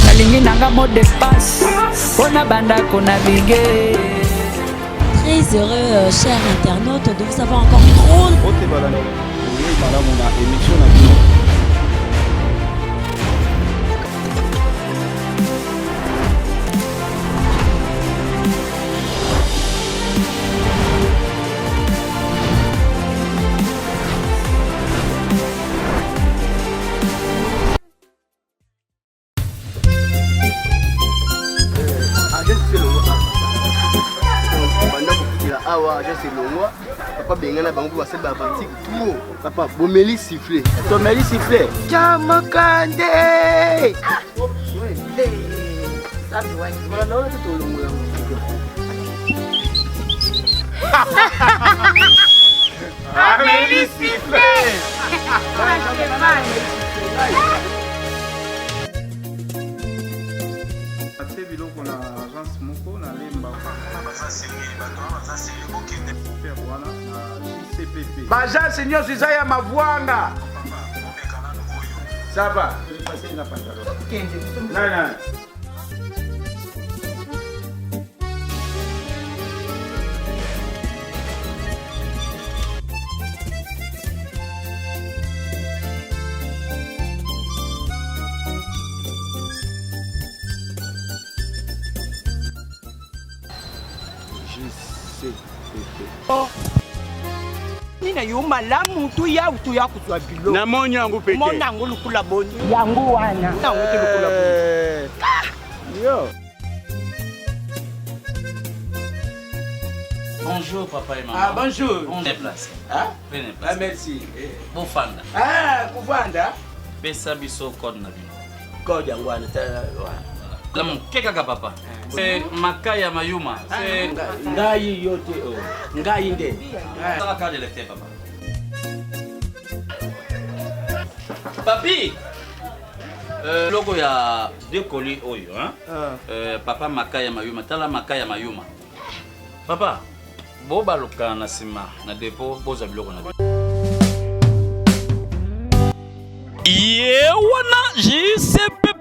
Nalingi nanga mot de passe, kona banda kona bigé. Très heureux, chers internautes, de vous avoir encore trop. Papa bengana bango ba seba batik tout papa bomeli siffler tomeli siffler Chamakande sabi wani bana naona kitu ulungu ameli siffler ate biloko na agence moko na lemba bajasi nyonso eza ya mavwanga saba Nina yuma lamu tu ya kuzwa bilo. Na monyo yangu peke. Mona yangu lukula boni. Yangu wana. Na wote lukula boni. Yo. Bonjour papa et maman. Ah bonjour. Prenez place. Ah? Prenez place. Ah merci. Bofanda. Ah kuvanda. Pesa biso code na bino. Code yangu wana. Lamu keka papa. C'est Makaya Mayuma. C'est ngai yote o. Ngai nde. Ça va carte de lecteur papa. Papi. Logo ya deux colis oyo hein. Papa Makaya Mayuma. Tala Makaya Mayuma. Papa. Boba loka na sima na dépôt boza biloko na. Yewana JCPP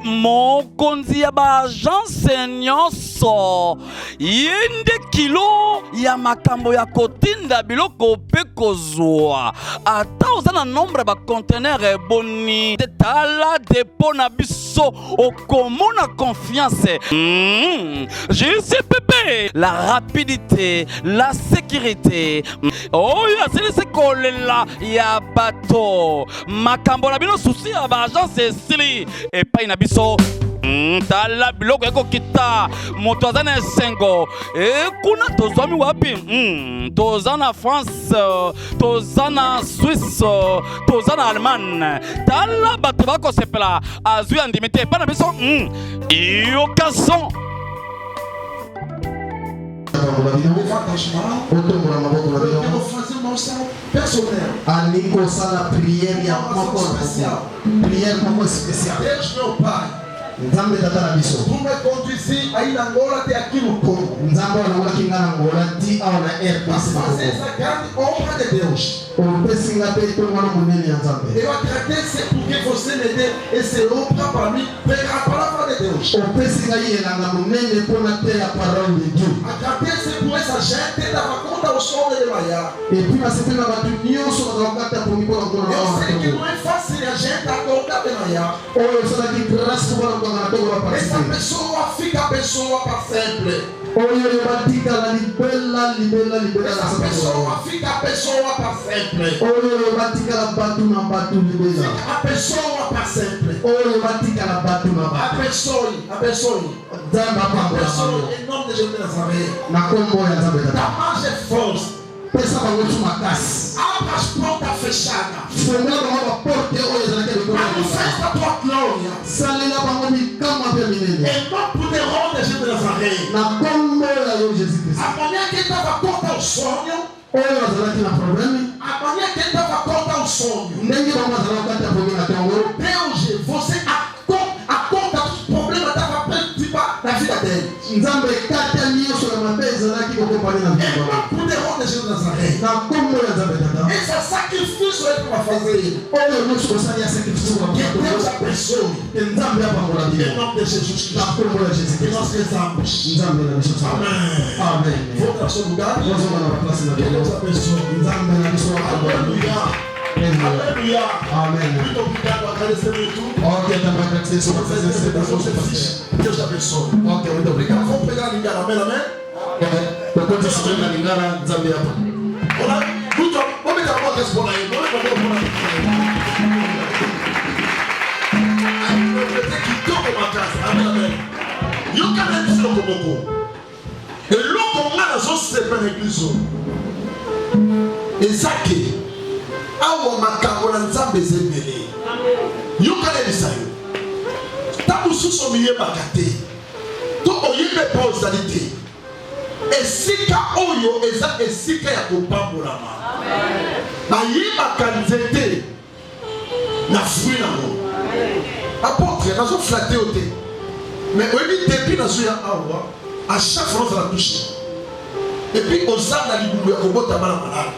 mokonzi ya ba agence nyonso yende kilo ya makambo ya kotinda biloko pe kozwa ata oza na nombre ba conteneur eboni tala dépôt na biso okomona confiance JCPP la rapidité la sécurité oyo asilisi kolela ya bato makambo na bino souci ya ba agence esili epai na biso tala biloko ekokita moto aza na esengo kuna tozwami wapi toza na France toza na Suisse toza na Allemagne tala bato bakosepela azwi andimi te epai na biso yokason Aliko sala prière ya moko prière moko spéciale. Nzambe tata biso. Tumbe conduisi aina ngola te akimu ko. Nzambe wana kingana ngola ti aona RPC. C'est grande ombre de Deus. On peut singa pe to mwana munene ya Nzambe. Et va traiter c'est pour que vous s'aider et c'est l'ombre parmi la parole de Deus. On peut singa yelanga munene pour la terre la parole de Dieu. A traiter c'est pour essa gente da conta au sol de Maya. Et puis parce que na batu nyonso na ngata pour miko na ngona. C'est que não é fácil a gente acordar de Maya. Oh, ça dit grâce pour essa pessoa fica a pessoa para sempre. Essa pessoa fica a pessoa para sempre. Fica a pessoa para sempre. Abençoe. Em nome de Jesus de Nazaré. Dá mais de força. Pensa para o último casa. Abra as portas fechadas. Manifesta a tua glória. Salina para o cama feminina. Em nome poderoso de Jesus de Nazaré. Na glória de Jesus Cristo. Amanhã quem estava contra o sonho. Amanhã quem estava contra o au sonho. Deus, você acorda os problemas da vida dele. E não poderão de Jesus Nazaré. Esse sacrifício é para fazer. Que Deus abençoe. Em nome de Jesus Cristo. Que nós rezamos. Amém. Volta ao seu lugar. Que Deus abençoe. Aleluia. Aleluia. Amém. Muito obrigado. Agradecer muito. Deus te abençoe. Ok, muito obrigado. Vamos pegar a lingara. Amém, amém? Vamos pegar a boca responder aí. Amém, amém. Eu quero dizer o que e louco nga na zo sepa na église. Ezaki awa makambo na nzambe zemele. Yo kale bisayo. Tabu suso miye bakate. To oyebe pa ozalite. Esika oyo eza esika ya kopambolama. Amen. Ba yeba kanzete na fruit na mo. Apôtre na zo flatter ote. Mais oyebi depuis na zo ya awa. À chaque fois, on va la toucher. Et puis, on s'en a dit, on va la malade.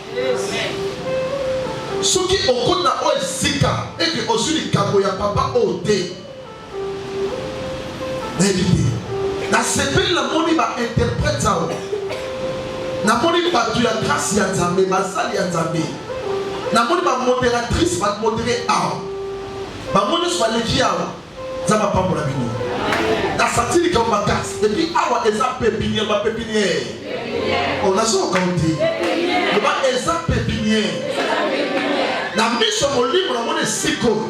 Ce qui est au côté de la OSika, et que on suit les cabos, il y a papa OD. La CP, la monnaie va interpréter ça. La monnaie va tuer la grâce, il y a Zambé, ma salle, il y a Zambé. La monnaie va modératrice, va modérer à. La monnaie soit légière, ça va pas pour la vie. La satire comme ma casse. Et puis, awa eza pépinière, ma pépinière. On a ça au compté. On va eza pépinière. La mise sur mon livre, la monnaie siko.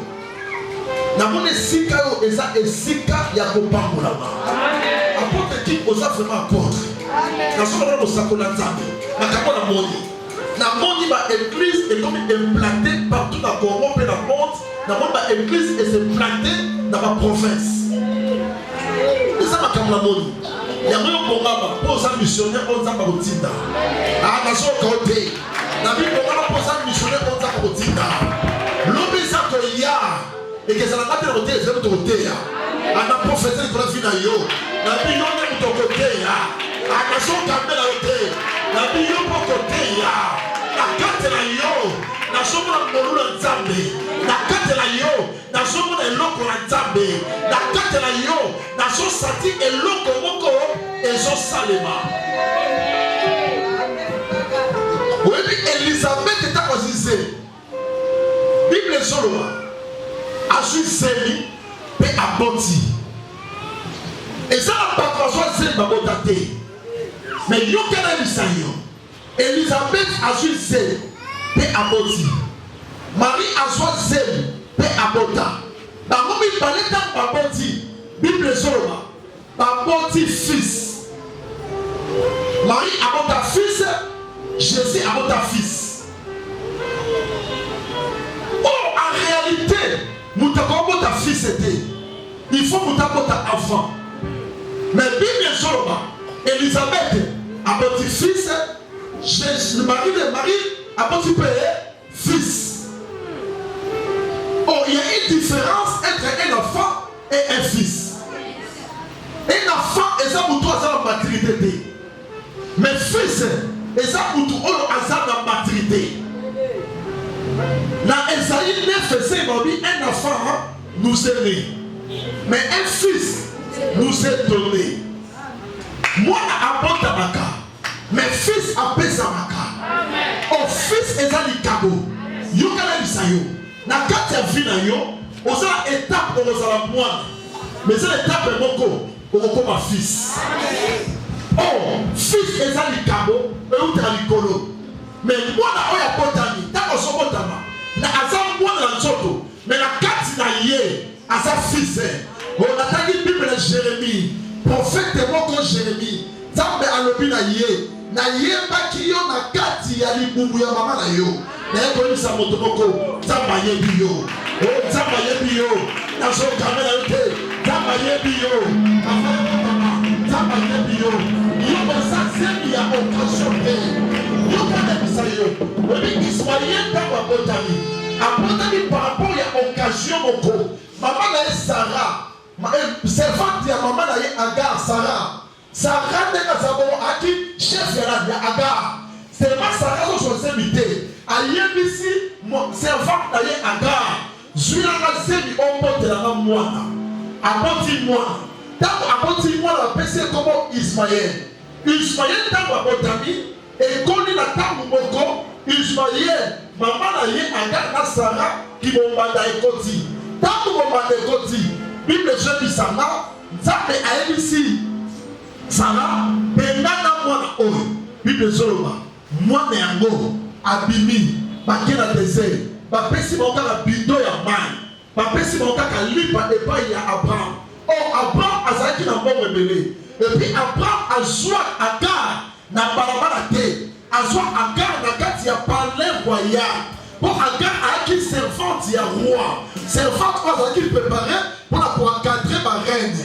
La monnaie sika, eza esika, ya kopambo la main. Apôtre qui osa vraiment apôtre. La somme de sako la nzambe. La kamo la moni. La moni va église est comme implantée partout dans le Congo et dans le monde. La moni va église et s'est implantée dans ma province. Ça m'a comme la moni. Il y a même pour moi pour ça missionnaire on s'en va au Tinda. Ah na so côté. La vie pour moi pour ça missionnaire on s'en va au Tinda. L'homme ça que il y a et que ça n'a pas de côté, c'est de côté. Ah na prophétie pour la vie na yo. La vie yo même de côté ya. Ah na so camé la côté. La vie yo pour côté ya. La carte la yo. Na so mo na nzambe. La carte la yo. Na so mo na eloko na nzambe. La carte la yo. Na so sati eloko moko ezo salema. Oui, Elisabeth est à Ozise. Bible solo. Asuzeli pe aboti. Et ça n'a pas besoin de se babotate. Mais yo kana bisayo. Elisabeth asuzeli pe aboti. Marie asuzeli pe abota. Ba momi baleta baboti. Bible solo. Baboti fils. Marie abota fils. Jésus abota fils. Oh, en réalité, Moutakombo ta fils était. Il faut Moutako ta enfant. Mais Bible Soloma, Elisabeth a petit fils, le mari de Marie a petit fils. Oh, il y a une différence entre un enfant et un fils. Un enfant est ça pour toi, ça la maturité. Mais fils, et ça pour toi, ça la maturité. Dans Esaïe 9, verset 1, un enfant nous est né, mais un fils nous est donné. Moi, je apporte ma carte, mais fils appelle sa maka. Oh, fils est dans le cabo. Yo kana bisayo. Na carte ya vie na yo, oza étape pour oza moi. Mais c'est l'étape moko pour comme fils. Oh, fils est dans le cabo, et où t'as le colo. Mais moi, na oya potami, ta osomotama. Na azam moi na nzoto, mais la carte na yé, asa fils. On attaque la Bible de Jérémie, prophète moko Jérémie. Zambe alobi na yé bakiyo na carte ya libubu ya mama na yo. Na yeko isa moto moko, zamba yebi yo. Oh zamba yebi yo. Na so kamera yote, zamba yebi yo. Afaya mama, zamba yebi yo. Yo basa semi ya occasion. Yo kana bisayo. Obi Ismaël ta wa botami. agio moko maman na Sarah servante ya maman na Agar Sarah ndenga zabo aki chef ya Agar seulement Sarah so semité ayebisi servante na Agar zuila ngazemi ombotela mwana aboti mwana tango aboti mwana pese comme Ismaël tango abotami ekoli na tango moko Ismaël maman na Agar na Sarah qui bombanda ekoti tango bombanda ekoti Bible je dis ça nzambe ayebisi Sarah bengana mwana oyo Bible zoloba mwana yango abimi bakena désert bapesi bakaka bido ya mai bapesi bakaka lipa epai ya Abraham Abraham azalaki na mbongo ebele epuis Abraham azwa Agar na balabala te azwa Agar na kati ya palais royal po Agar ayaki servante ya roi servante oyo azalaki préparé pour encadrer ma reine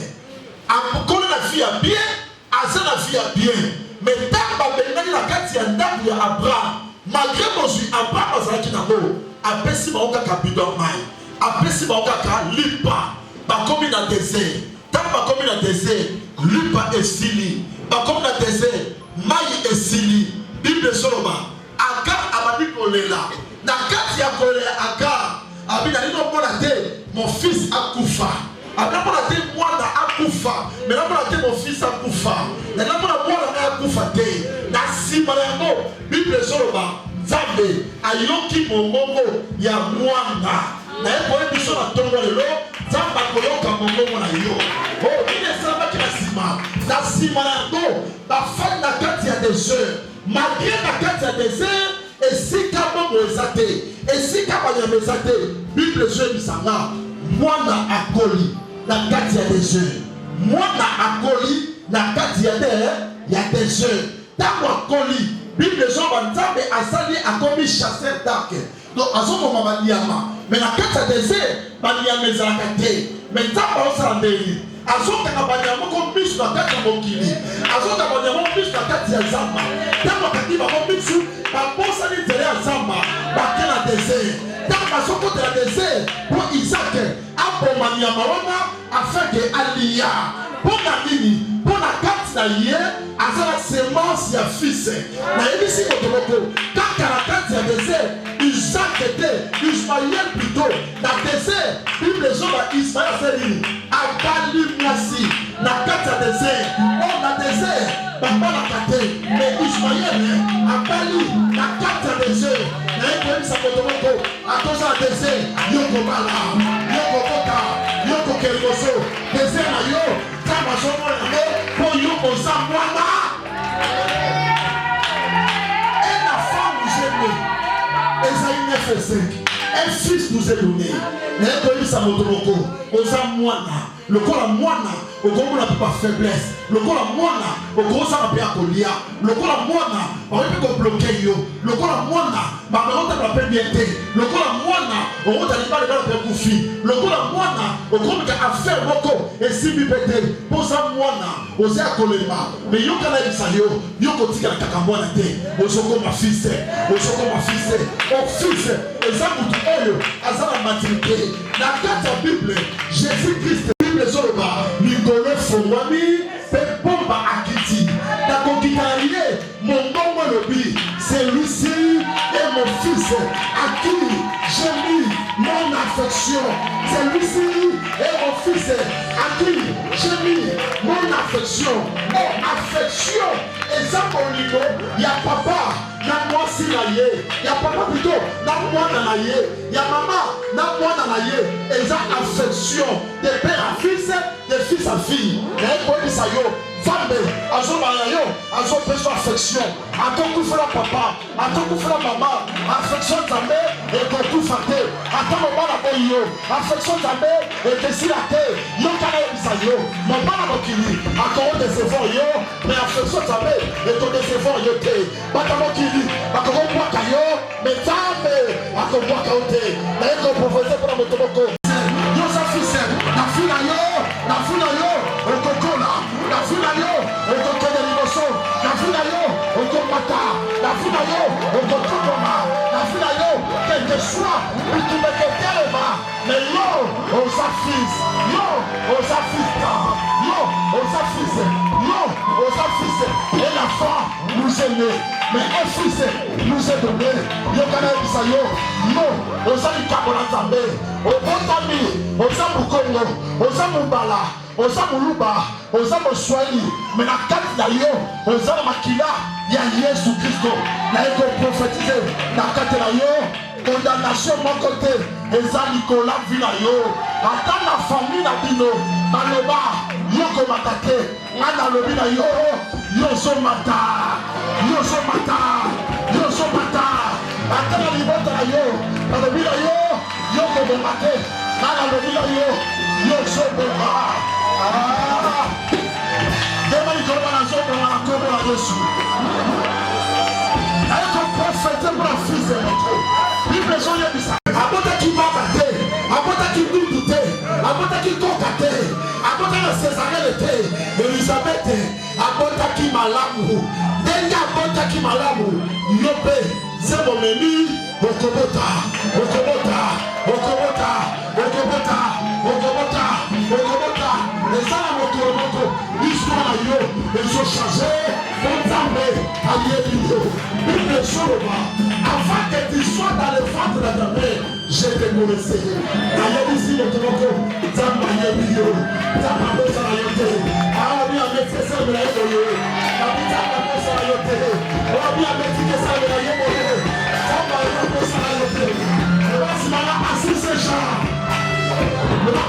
akokoli na vie ya bien aza na vie ya bien mais ntango babengani na kati ya ndako ya Abraham malgré mozwi Abraham azalaki nango apesi bango kaka bidon mai apesi bango kaka lipa bakomi na désert ntango bakomi na désert lipa esili bakomi na désert mai esili Bible soloba Agar abandi kolela na kati ya kolela Agar abina nino mona te mon fils akufa abina te mwana akufa mais na mona te mon fils akufa na mona mwana akufa te na sima yango Bible soloba Nzambe ayoki mongongo ya mwana na eko biso na tongo lelo Nzambe akoyoka mongongo na yo ine samba na sima yango bafani na kati ya désert malgré na kati ya désert esika bongo eza te esika banyama eza te Bible ezobisanga mwana akoli na kati ya désert mwana akoli na kati ya désert ntango akoli Bible ezoba Nzambe asali akomi chasseur d'arc donc azomoma banyama mais na kati ya désert banyama ezalaka te mais Nzambe azosala ndeni azokanga banyama moko misu na kati ya mokili azokanga banyama moko misu na kati ya zamba ntango akati bango misu babosani nzela ya zamba bake na désert ntango bazokotela désert mpo Isaac aboma nyama wana afin ke alia mpo na nini mpo na kati na ye azala semence ya fils nayebisi moto moko kaka na kati ya désert Isaac te Ismaël plutôt na désert Bible ezoba Ismaël asalini abali mwasi na kati ya désert na désert babalaka te mais Ismaël abali na kati ya désert nayekoyebisa moto moko akoza na désert yokobala yokokota yokokela liboso désert na yo ntango azomona yango mpo yo oza mwana et la femme nous aime Esaïe 9:5 un fils nous est donné nayekoyebisa moto moko oza mwana lokola mwana okomona mpe bafaiblesse lokola mwana okozala mpe ya kolia lokola mwana bakoki mpe kobloke yo lokola mwana bakokotala mpe bien te lokola mwana okotala libala libala mpe kufi lokola mwana okomika affaire moko esimbi mpe te mpo oza mwana oza ya kolema me yokala yebisa yo yokotikala kaka mwana te ozokoma fils ozokoma fils ofils eza motu oyo aza na maturité na kati ya Bible Jésus Christ ezoloba likolo efongwami mpe bomba akiti nakokitala ye mongongo elobi celui-ci est mon fils à qui j'ai mis mon affection celui-ci est mon fils à qui j'ai mis mon affection affection eza bolingo ya papa na mwasi na ye ya papa plutôt na mwana na ye ya mama na mwana na ye eza affection de père à fils de fils à fille nayekoyebisa yo Nzambe azobala na yo azopesa affection akokufela papa akokufela mama affection Nzambe ekokufa te ata mobala boyi yo affection Nzambe ekesila te yokana yebisa yo mobala mokili akokodecevoir yo mais affection Nzambe ekodecevoir yo te bata mokili bakokobwaka yo mais Nzambe akobwaka yo te nayekoprofese mpona moto moko yoza fils na fi na yo okokola na fi na yo okokende liboso na fi na yo okomata na fi na yo okotokoma na fi na yo quelque soit bitumbeketelema mais yo oza fils, yo oza fils, yo oza fils, yo oza fils. Et l'enfant nous est né, mais un fils nous est donné. Yo kana bisa yo, yo oza likambo na Nzambe, obotami, oza mukongo, oza mubala, oza muluba, oza moswali, mais na kati na yo oza na makila ya Yesu Kristo. Na eko prophétiser na kati na yo condamnation mon côté eza likola vi na yo. Ata na famille na bino baloba yo komata te, nga nalobi na yo yozomata, yozomata, yozomata. Ata na libota na yo nalobi na yo yokoboma te, nga nalobi na yo yozoboma. Dema likoloba na zoboma na kombo na Yesu. Ayeko prophète pour la fils de notre Bible so yebisa abota ki baba te, abota ki ndudu te, abota ki koka te, abota na Césarelle te, Elisabeth abota ki malamu. Ndenge abota ki malamu yo pe zebo meni okobota, okobota, okobota, okobota, okobota, okobota. Ezala mokoromoko histoire na yo ezo changer Nzambe ayebi yo. Bible soloba avant que tu sois dans le ventre de ta mère, je te connaissais. Ayebisi mokoromoko Nzambe ayebi yo. Nzambe apesa na yo te, aobi ametisa na yo yo, Nzambe apesa na yo te, aobi ametisa na yo yo, Nzambe apesa na yo te. Osimana assis ces gens,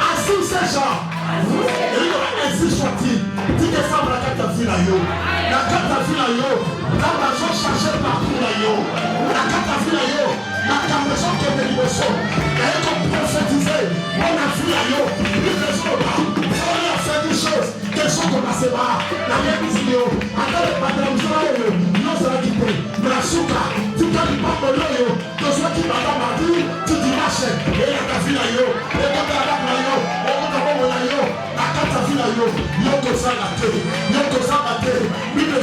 assis ces gens. Et il y aura ainsi sorti. Dis que ça va la carte de la yo. La carte de la yo. La maison chargée par la yo. La carte de la yo. La maison qui est de l'émotion. Et comme prophétisé, on a vu la yo. Il ne sont pas. On a fait des choses. Quelles sont comme la séba. La même vidéo. Attends le patron. Non, ça va quitter. Mais la souka. Tu peux lui parler de yo. Que ce soit qui va dans ma vie. Tu dis marche. Et la carte de la yo. Et quand tu as la yo. La carte de la yo, yoko salate, yoko salate, Bible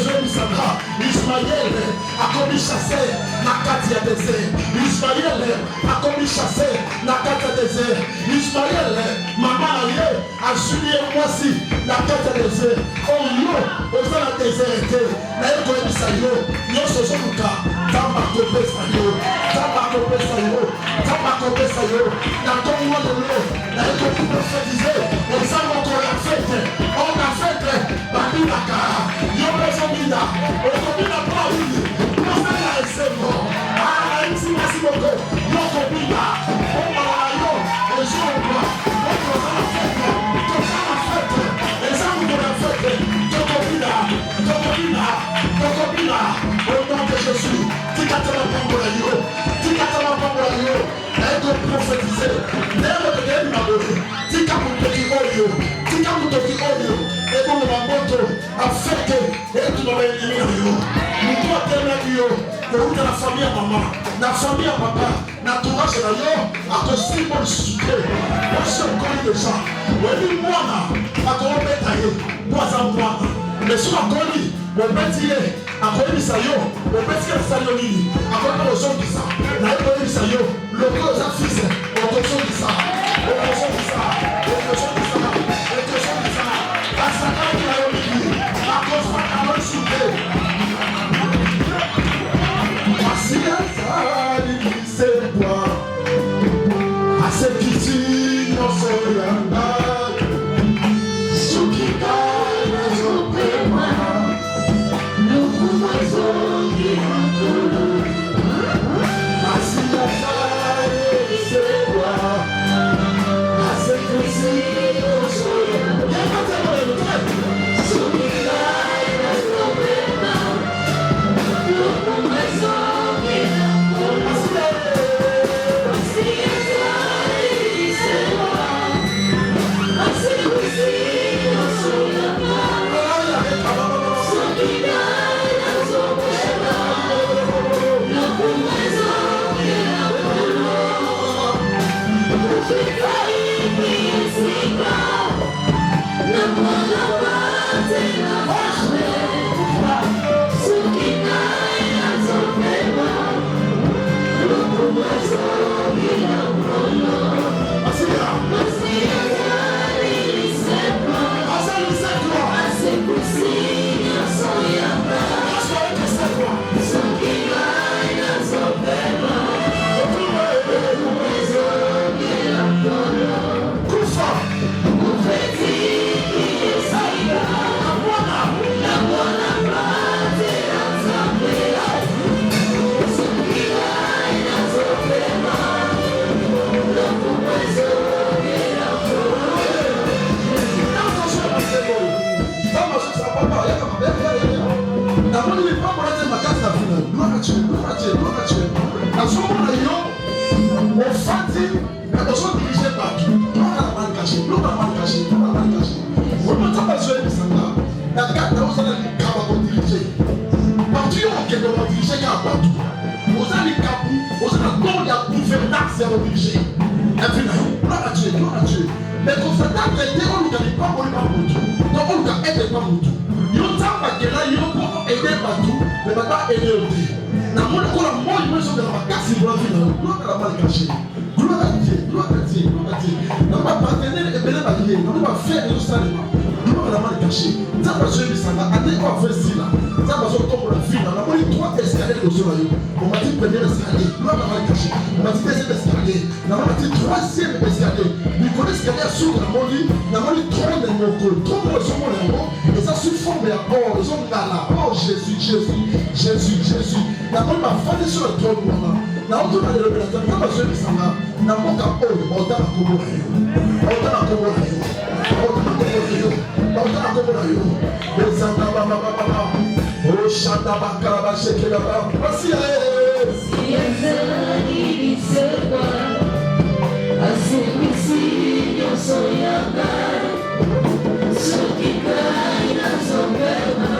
Ismaël a commis chasser la carte de désert. Ismaël a commis chasser la carte de désert. Ismaël, maman a suivi moi aussi la carte de désert. Oh yo, au sein de la désert, la yoko yo, yo se sonuka, tamba kope sayo, tamba kope sayo, tamba kope sayo, la tombe de l'eau, la yoko prophétiser, et ça mon on a fait Babinaka, Yobezomida, Okomina Pauli, Profela Esemo, Aïti Masimoko, Yokobina, Omarayo, Ejomba, Okosana Fete, Tokana Fete, Ezamu de la Fete, Tokobina, Tokobina, Tokobina, au nom de Jésus, Tikatama Pambolayo, Tikatama Pambolayo, et de prophétiser, n'aime de Guéry Mabori, Tikamutoki Oyo, Tikamutoki Oyo, et pour le Mamoto, afin que, et tu m'avais éliminé yo, nous doit terminer yo, pour la famille à maman, la famille à papa, la tourage à yo, à te suivre le sucre, moi je connais déjà, oui, moi là, à ton bétail, moi à moi, mais sur la colis, mon bétail, à quoi il s'aille, mon bétail s'aille nini, à quoi il s'aille ça, la colis s'aille, le gros fils, on te sonne ça, on te sonne ça, on te sonne ça, on te sonne ça, la sacrée qui a eu nini, la cause va à l'autre souper. Voici un sali qui se boit, à ce qui dit non c'est rien. Say Mon fati, mais on se dirige partout. On a mal caché, on a mal caché, on a mal caché. On ne peut pas jouer de ça là. La carte, on a les cabas pour diriger. Partout, on va diriger car partout. On a les cabous, on a la tombe, il y a gouvernance à diriger. Et puis là, on a Dieu, on a Dieu. Mais quand ça t'a traité, on ne gagne pas pour les pas pour tout. Donc on ne gagne pas pour tout. Il y a un temps que là, il y a un peu aider partout, mais pas aider au dé. Na mon ko la mo yi so de la kasi bro fi na lo ka la mal caché gloire à Dieu gloire à Dieu gloire à Dieu na ma partenaire e bele ba lié na ma faire le salement gloire à la mal caché ça va jouer ça là ate ko faire si là ça va so tomber la fin na mo li trois escaliers de sur yo on m'a dit premier escalier gloire à la mal caché on m'a dit deuxième escalier na m'a dit troisième escalier ni connaît escalier sur na mo li trois de mon col trois de son mon et ça se forme à bord ils ont là oh Jésus na moi ma femme sur le trône na auto na le président na ba jeune sanga na moka o ota na kobo yo bezanga baba o shanda bakara ba shekela ba basi si ezali bisewa asimisi yo soyanga sokika ina sombema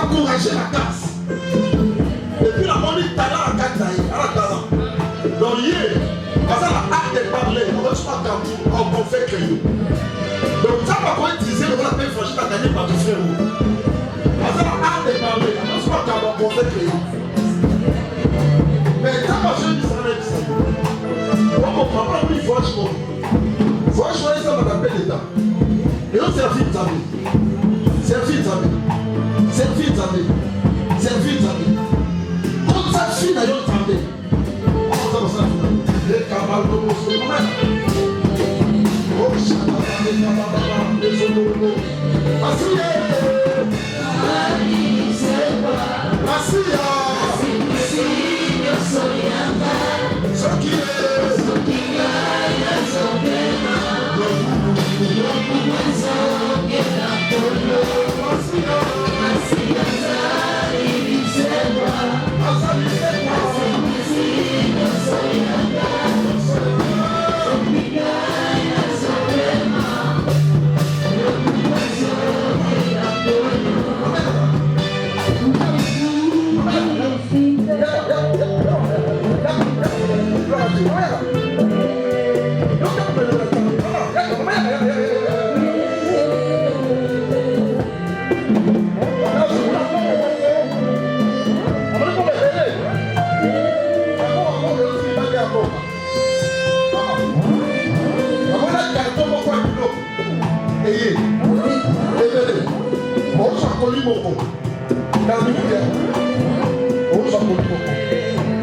encourager la casse. Et puis la monnaie talent à 4 ans, à la talent. Donc hier, parce que la hâte de parler, on va pas quand on fait créer. Donc ça va pas utiliser le la paix franchise à gagner par ton frère. Parce que la hâte de parler, on va pas quand on fait créer. Mais quand on joue du salaire, on comprend pas oui, franchement. Franchement, ça va taper l'État. Et on servit de amis. Servir d'amis. Servir d'amis. Servir d'amis. Quand ça finit, il y a un temps. On ça les camarades de mon souverain. Oh, chalabala, les homologues. Assia.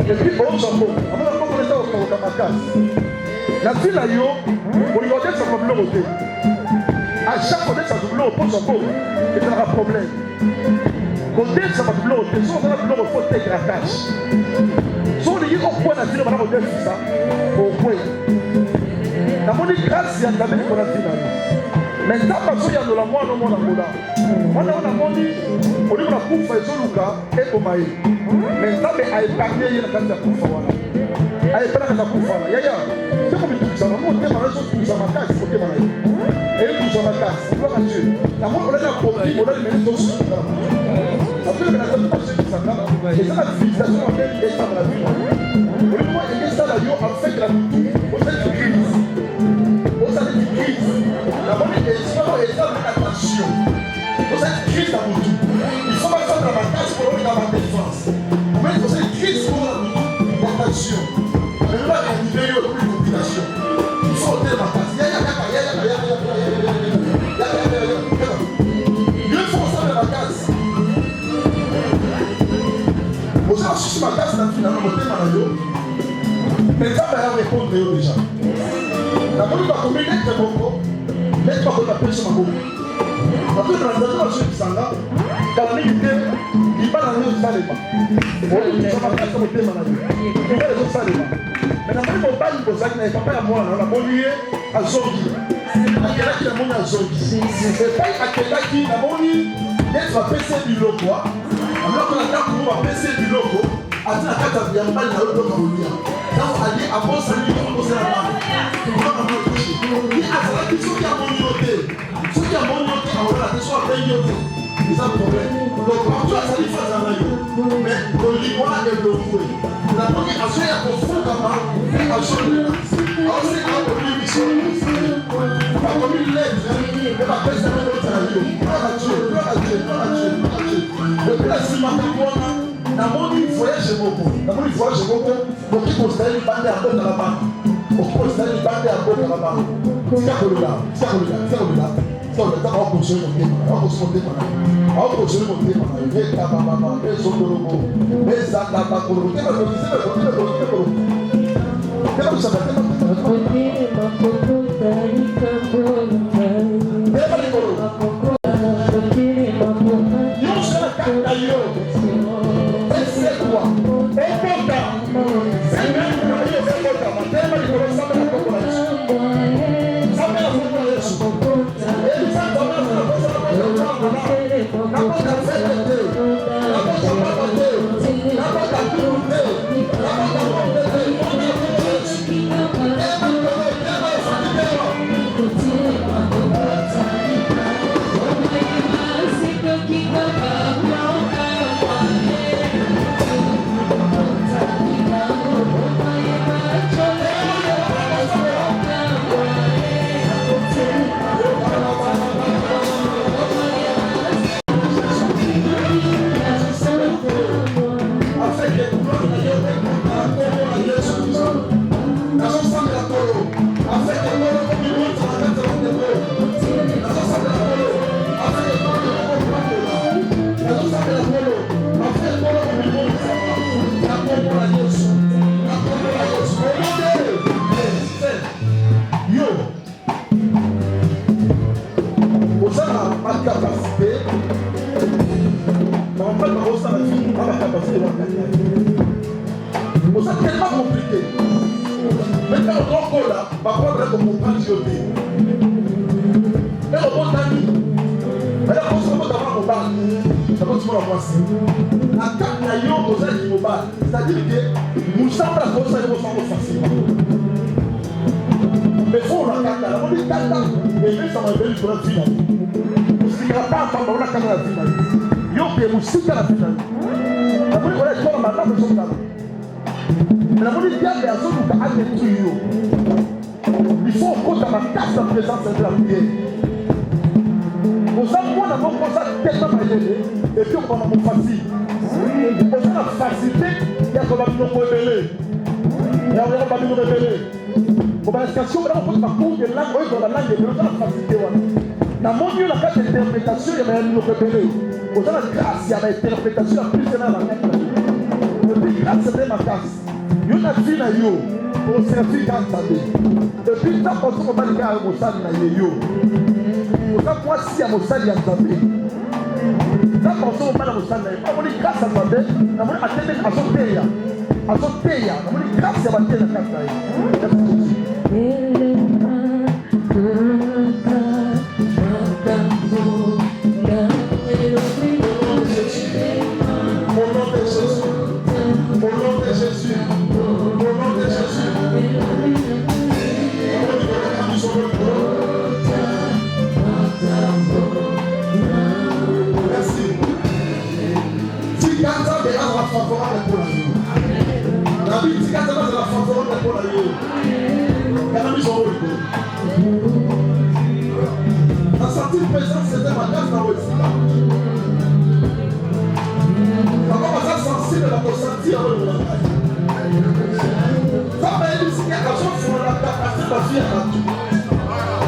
Et puis, bon, la fille là, yo, on lui ordonne sa problème au thé. À chaque fois que ça double au pot, il y aura un problème. Quand ça va double au thé, si on va double au pot, c'est la tâche. Si on dit au point, la fille va double ça, au point. La monnaie grâce, il y a de la même qu'on a dit là. Mais tant que il y a de la moine, on a dit, on dit qu'on a coupé sur le cas et au maïs. Mais tant que à épargner, il y a la carte de coupé. À épargner la coupé. C'est comme tout ça. On dit qu'on a tout ça, ma casse, il faut et tout ça, ma casse. On a Dieu. La moine, on a la coupé, on a les mêmes choses. que la personne passe sur sa carte, et ça, la civilisation en elle est dans la vie. Au lieu de moi, il y a ça là, avec la vie, au sein de crise. Au sein de crise. La bonne est ça avec attention. Au sein de crise dans le tout. Il faut pas faire la bataille pour aller dans la défense. Mais au sein de crise pour la vie, attention. Mais là, il y a une population. Il faut ôter la bataille. Si ma casse n'a finalement monté ma radio, mais ça va répondre déjà. La bonne va combien d'être bon, mais pas qu'on appelle sur ma boue. Après, dans la zone de Sanga, quand on est il va dans le salé. On va faire comme thème à la vie. Il va dans le salé. Mais dans le mobile, il faut que papa à moi, on a monnier à Zongi. À quel âge il a monnié à Zongi? Et pas à quel âge il a monnié d'être à PC du loco. Alors qu'on a tant pour PC du loco. A dit la carte à Biamba, il a eu le Camerounien. Donc, on a dit à bon salut, on va la main. On va la main toucher. Il a dit ceux qui ont mon noté. Ceux qui ont mon noté, on va la question à peine noté. C'est ça le problème. Donc, partout à salir face à l'œil. Mais le Libois est le fouet. La première action est pour fou comme ça. Action de la. Alors, c'est un peu plus vicieux. Pas comme une lettre. Mais la peste de l'autre à la vie. Gloire à Dieu, gloire à Dieu, gloire à Dieu, gloire à Dieu. Depuis la semaine, dans mon voyage beaucoup, donc il faut se faire une bande à bout dans la banque. On peut se faire une bande à bout dans la banque. C'est ça que là, c'est ça que là. On va continuer mon thème, on va continuer mon thème. On va continuer mon thème. Mais tababa, mais zondorobo, mais zataba, mais c'est tellement compliqué. Maintenant, le grand corps là, va prendre comme mon patrioté. Et le bon ami, mais la France, on va avoir mon bar. Ça va toujours la voici. La carte n'a eu aux ailes qui me bat. C'est-à-dire que nous sommes la France, elle va s'en facilement. Mais il faut la carte là. On dit carte là. Et même ça m'a révélé pour la finale. Parce qu'il n'y a pas un temps pour la carte à la finale. Yo, puis vous citez la finale. La bonne collègue, je vais maintenant me sauver. La bonne idée, c'est à ce que tu as détruit. Il faut qu'on ait ma carte en présence de la prière. Nous avons d'abord pensé tellement à l'aider, et puis on va nous faciliter. On a la facilité, il y a qu'on va nous révéler. Il y a qu'on va nous révéler. On va l'inscription, on va cours de langue, dans la langue, et on va la facilité. Dans mon lieu, la carte d'interprétation, il y a nous révéler. On a la grâce, il y a l'interprétation, la plus grande la carte. Et puis grâce, c'était ma casse. Il y a une fille à yo, pour servir grâce à Dieu. Et puis, tant qu'on va le faire à Mossad, yo. Moi, si à Mossad, il y a Zambé. Tant qu'on va à Mossad, on dit grâce à Zambé, on va attendre à son pays. À son pays, on dit grâce à Zambé, la carte. c'était ma case dans le sida. Encore ça sensible à ressentir le langage. Ça m'a élucidé à son fond la capacité de la fille à tout.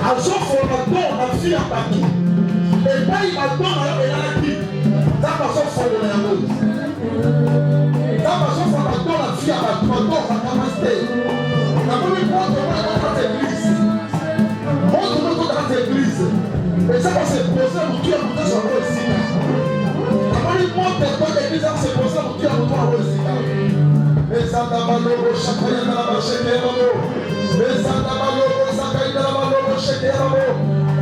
À son fond la don la fille à tout. Et pas il m'a don à la vie. Ça m'a son fond de la rose. Ça m'a son fond la don la fille à tout. Ma don la capacité. La première fois que moi dans l'église. Montre notre dans l'église. Et ça va se poser pour tuer pour tout sur le sida. La première fois que dans l'église ça va se poser pour tuer pour tout le sida. Mesanda baloko shakaya na la shekero. Mesanda baloko sakaya na la baloko shekero.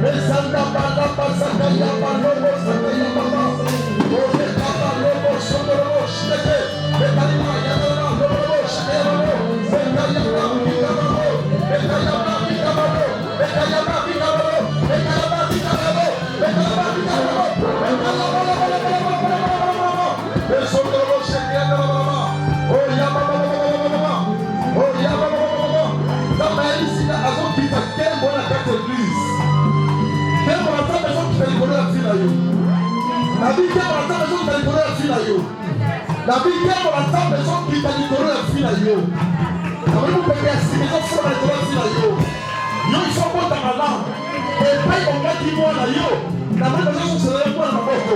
Mesanda baloko sakaya baloko sakaya baba. Ore kaba loko sondoro sheke. Bekalima ya na la baloko shekero. Bekaya na bikabo. Bekaya na bikabo. Bekaya na bikabo. Bekaya na bikabo. Bekaya na bikabo. Bekaya sondoro sheke na baba. Oh yama. Oh yama. Dans ma ici là, à son qui t'a quel bon la carte église. Quel bon la maison qui t'a rigolé la fille là yo. La vie quel bon la maison qui t'a rigolé la fille là yo. La vie quel bon la maison qui t'a rigolé la fille là yo. La vie vous pouvez assis mais on faut la rigolé la fille là yo. Yo ils sont bons dans ma langue. Et pas ils vont mettre moi là yo. La vraie maison c'est le point dans ma boko.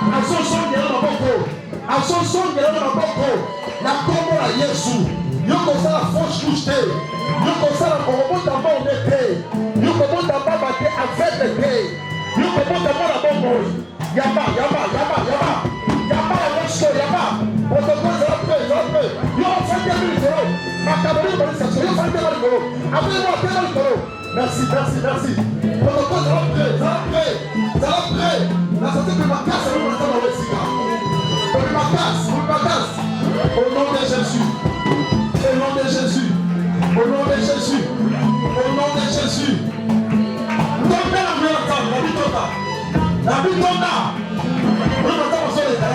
À son son qui est dans ma boko. À son son qui est dans ma boko. La combo la Yesu. Yo comme ça la fausse couche té. Yo comme ça la combo d'abord on est té. Yo combo d'abord batté avec le té. Yo combo d'abord la bombe. Yama. Yama la moche yama. Protocole ça fait. Yo on fait des millions. Ma caméra dans les sections. Yo fait des millions. Après moi des millions. Merci. Protocole ça fait. La santé de ma casse c'est le matin dans le cigare. Ma casse. Au nom de Jésus. Au nom de Jésus. Au nom de Jésus. Au nom de Jésus. Tombez la main ensemble. La vie tombe. On entend au sol. La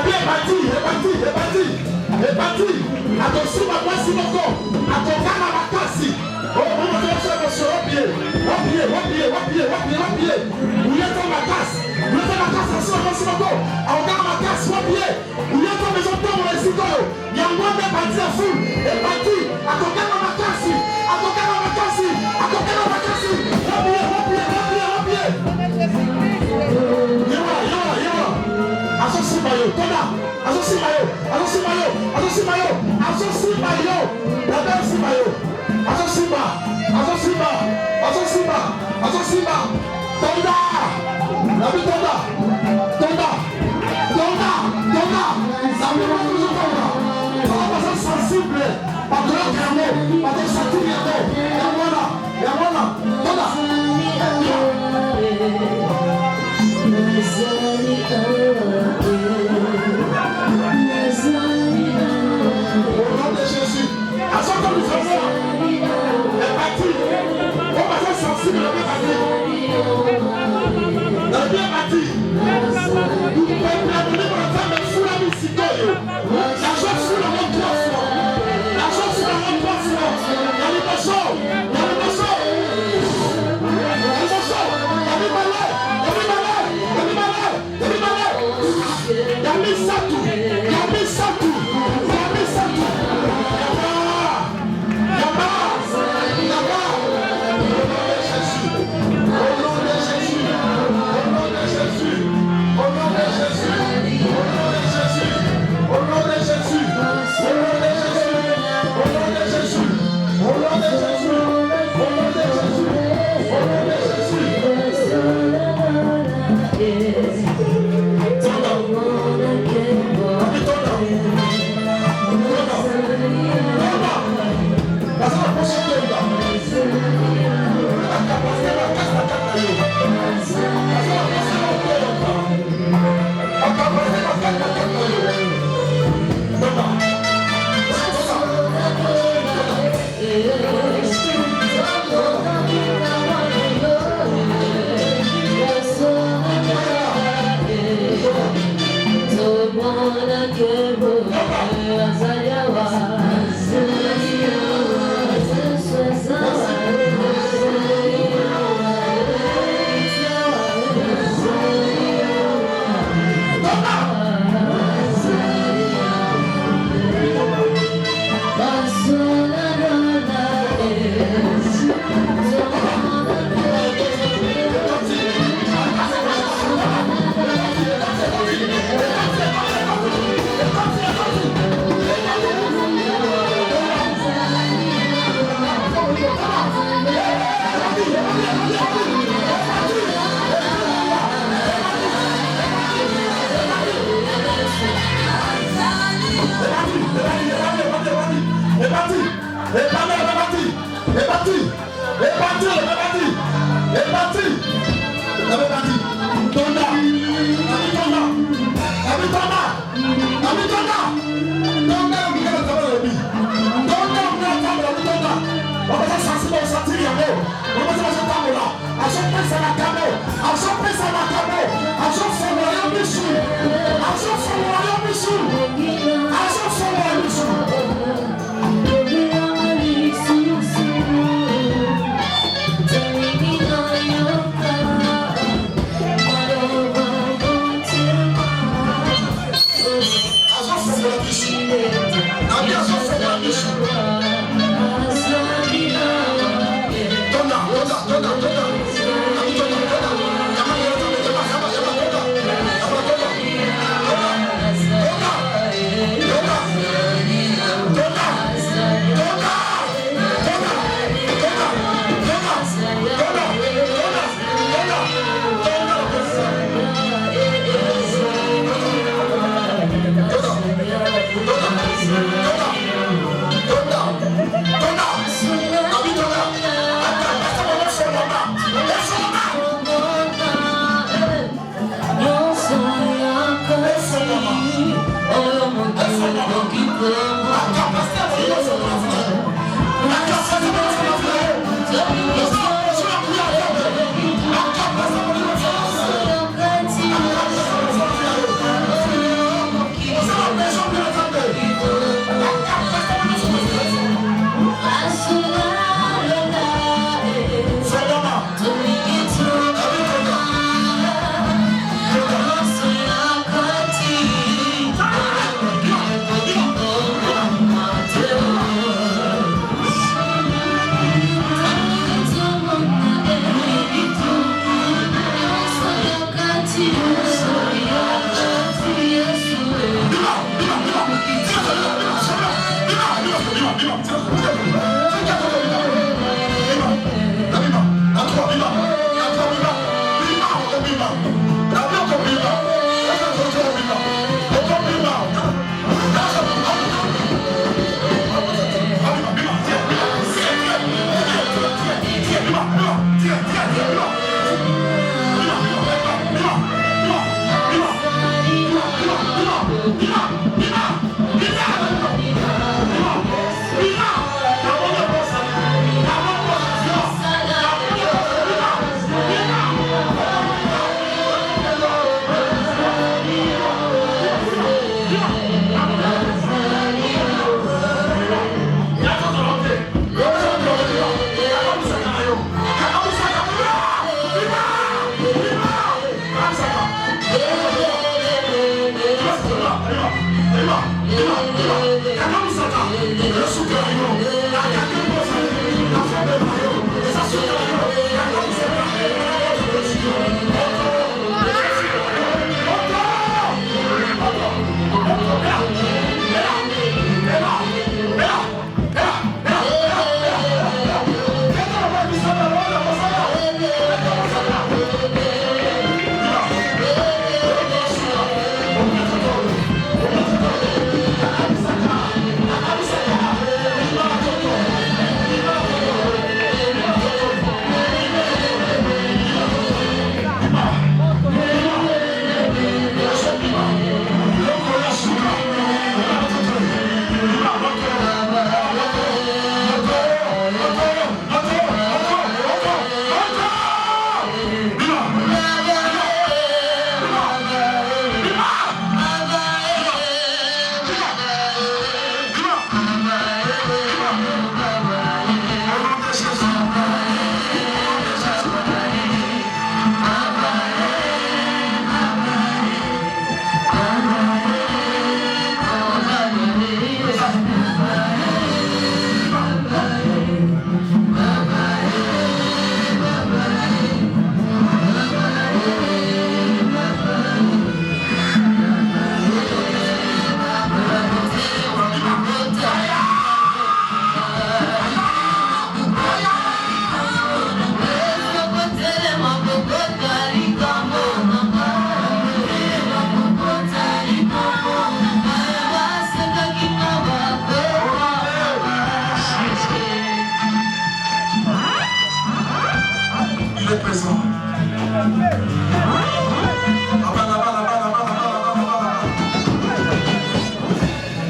vie est partie. Attention, ma voix, si mon corps. Attention, ma casse. Oh, on va faire attention. Au pied. Où est ton ma casse? Où est ma casse? Attention, mon corps. Regarde ma casse. Au pied. Où est ton maison de mon récito? Il y a un monde qui est parti à fou. Et parti. Attention, ma casse.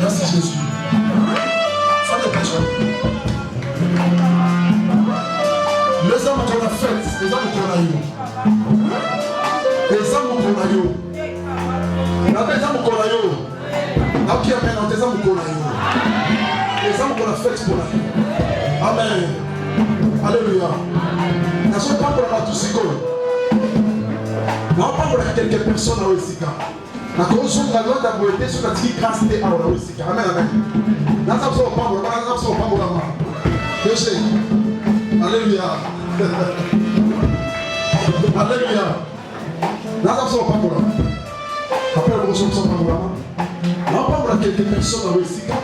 Merci Jésus. Soyez pécheurs. Les hommes qu'on a fait, les hommes qu'on a eu. Les hommes qu'on a eu. Les hommes qu'on a eu. Après, maintenant, les hommes qu'on a eu. Les hommes qu'on a fait pour la vie. Amen. Alléluia. Nous ne sommes pas pour la Matusico. Nous ne sommes pas pour quelques personnes à Wessika. Nous sommes pour la gloire d'avoir été sur la petite grâce de Wessika. Amen, amen. Nous sommes pas pour la main. Péché. Alléluia. Alléluia. Nous sommes pas pour la main. Après, nous sommes pas pour la main. Nous sommes pas pour quelques personnes à Wessika.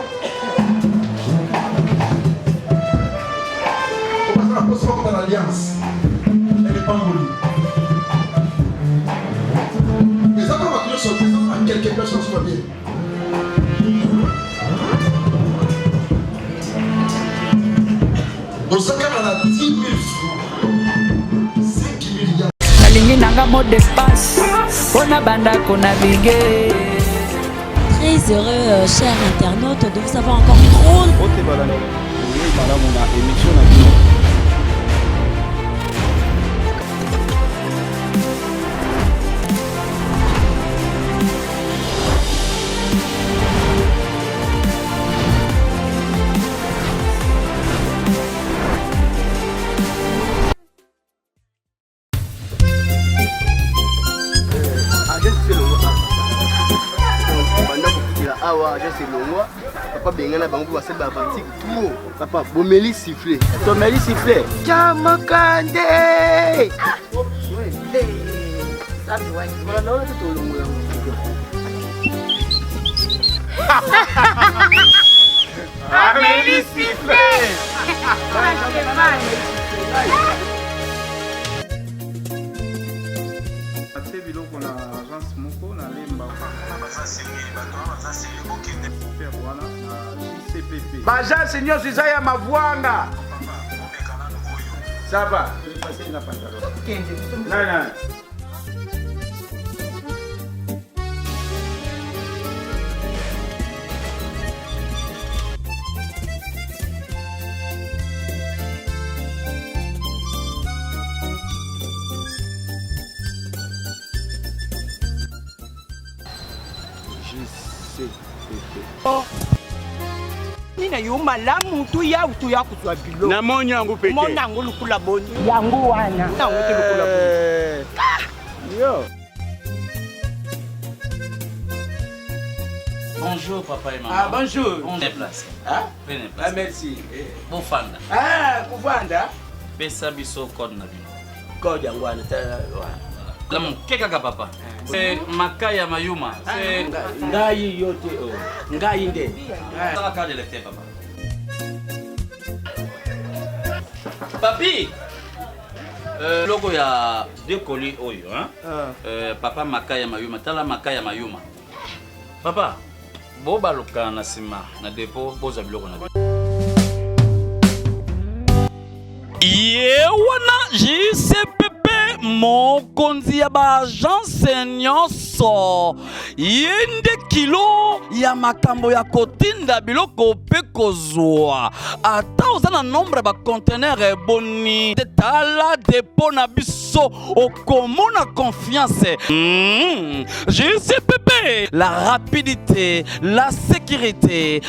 La position de l'alliance, elle n'est pas molie. Les hommes qui sont présents à quelques personnes sont bien. Nous sommes à 10 000 francs. 5 milliards. nalingi nanga mot de passe pona banda konaviguer. Très heureux, chers internautes, de vous avoir encore trop. Papa bengana bango ba seba batik tout. Papa bomeli sifflet. Tomeli sifflet. Chamakande. Ça tu vois, voilà là tout le monde. Amélie sifflet. Ate biloko na agence moko na lemba wana na JCPP. Bajasi nyonso eza ya mavwanga. Saba. Nana. Nina yo malamu tu ya kuzwa bilo. Na moni yangu peke. Mona yangu lukula boni. Yangu wana. Na wote lukula boni. Yo. Bonjour papa et maman. Ah bonjour. On est place. Ah? Prenez Ah place. merci. Bofanda. Ah kuvanda. Pesa biso code na bino. Koja ngwana ta. La mon kekaka papa. C'est Makaya Mayuma. C'est Ngai yote o. Ngai nde. la carte de lecteur papa. Papi. Logo ya deux colis oyo hein. Papa Makaya Mayuma, tala Makaya Mayuma. Papa, bo baloka na sima na dépôt boza biloko na bino. Yewana JCPP mokonzi ya ba agence nyonso yende kilo ya makambo ya kotinda biloko pe kozwa ata oza na nombre ba conteneur eboni tala dépôt na biso okomona confiance. JCPP, la rapidité, la sécurité.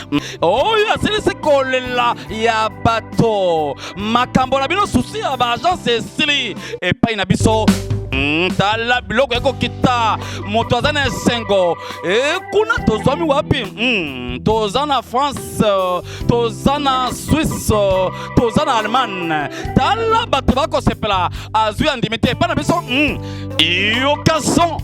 Oh ya c'est kolela ya bato makambo la bino souci ya ba agence esili epai na biso. Tala biloko eko kita moto aza na esengo kuna tozwami wapi toza na France toza na Suisse toza na Allemagne tala bato bakosepela azwi andimi te epai na biso occasion